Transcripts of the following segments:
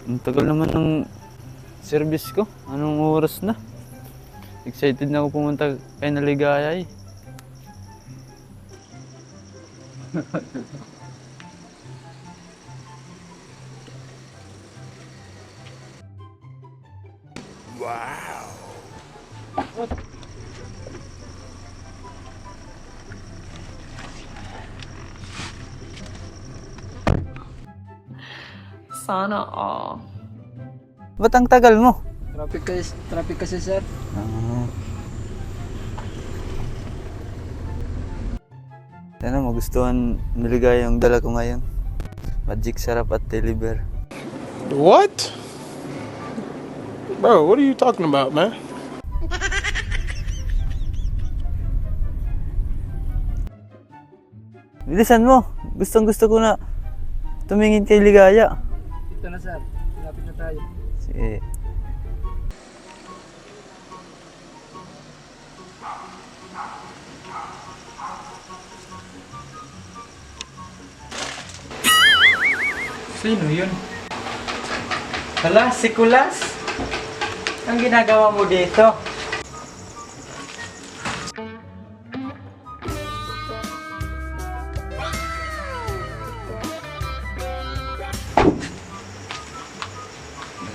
Ang tagal naman ng service ko. Anong oras na? Excited na ako pumunta kay Naligaya eh. Sana all. Ba't ang tagal mo? Traffic kasi sir. Ah. Sana magustuhan Naligaya yung dala ko ngayon. Magic sarap at deliver. What? Bro, what are you talking about, man? Bilisan mo. Gustong gusto ko na tumingin kay Ligaya. Ito na sir. Lapit na tayo. Sige. Sino yun? Hala, si Kulas? Ang ginagawa mo dito?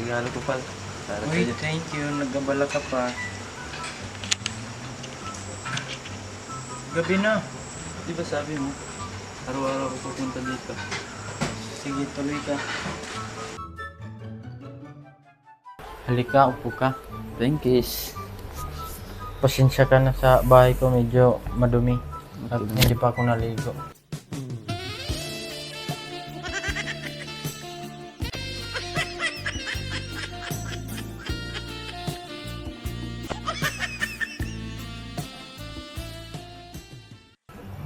Regalo ko pala. Para Uy, sa'yo. thank you. Nagabala ka pa. Gabi na. Di ba sabi mo, araw-araw ako pupunta dito. Sige, tuloy ka. Halika, upo ka. Thank you. Pasensya ka na sa bahay ko. Medyo madumi. At Okay. hindi pa ako naligo.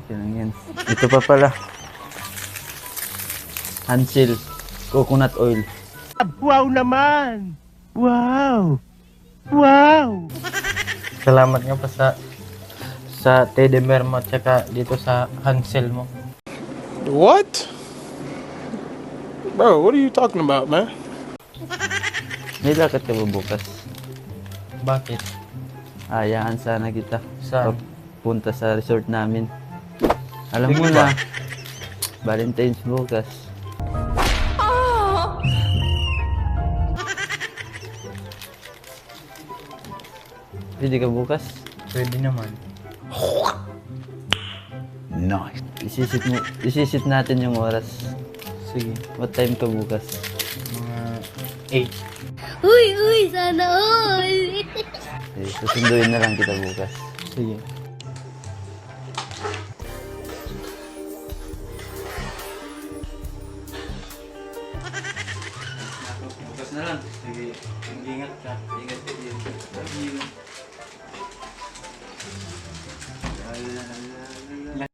Okay lang yan. Ito pa pala. Hansil. Coconut oil. Wow naman! Wow! Wow! Salamat nga pa sa Teddy Bear mo at saka dito sa Hansel mo. What? Bro, what are you talking about, man? May lakad ka ba bukas? Bakit? Hayaan sana kita. Saan? Punta sa resort namin. Alam mo na, Valentine's bukas. Pwede ka bukas? Pwede naman. Nice. Isisit natin yung oras. Sige. What time ka bukas? Mga 8. Uy, sana all! Susunduin na lang kita bukas. Sige. Bukas na lang. Sige. Ingat ka. Ingat ka din.